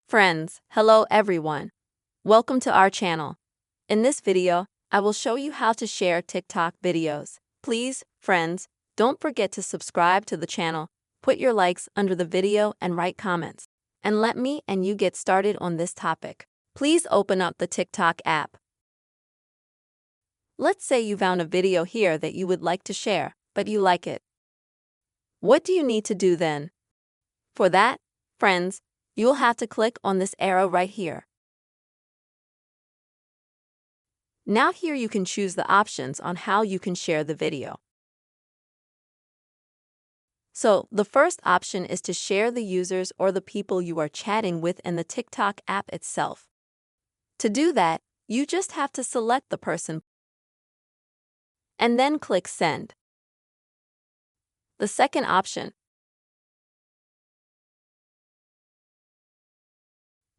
Friends, hello everyone. Welcome to our channel. In this video, I will show you how to share TikTok videos. Please, friends, don't forget to subscribe to the channel, put your likes under the video and write comments. And let me and you get started on this topic. Please open up the TikTok app. Let's say you found a video here that you would like to share, but you like it. What do you need to do then? For that, friends, you'll have to click on this arrow right here. Now here you can choose the options on how you can share the video. So, the first option is to share the users or the people you are chatting with in the TikTok app itself. To do that, you just have to select the person and then click Send. The second option.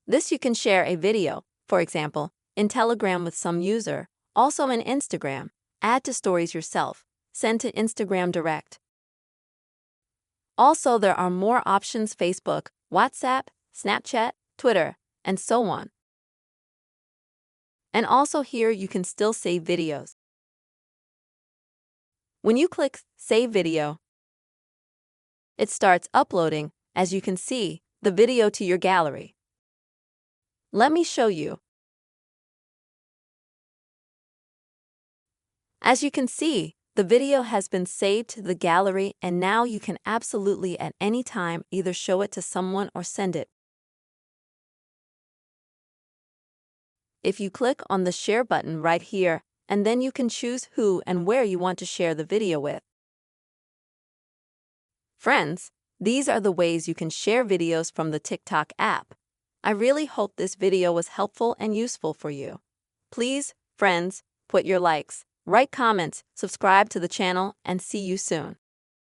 This you can share a video, for example, in Telegram with some user, also in Instagram, add to stories yourself, send to Instagram direct. Also, there are more options: Facebook, WhatsApp, Snapchat, Twitter, and so on. And also here you can still save videos. When you click Save Video, it starts uploading, as you can see, the video to your gallery. Let me show you. As you can see, the video has been saved to the gallery and now you can absolutely at any time either show it to someone or send it. If you click on the share button right here, and then you can choose who and where you want to share the video with. Friends, these are the ways you can share videos from the TikTok app. I really hope this video was helpful and useful for you. Please, friends, put your likes, write comments, subscribe to the channel, and see you soon.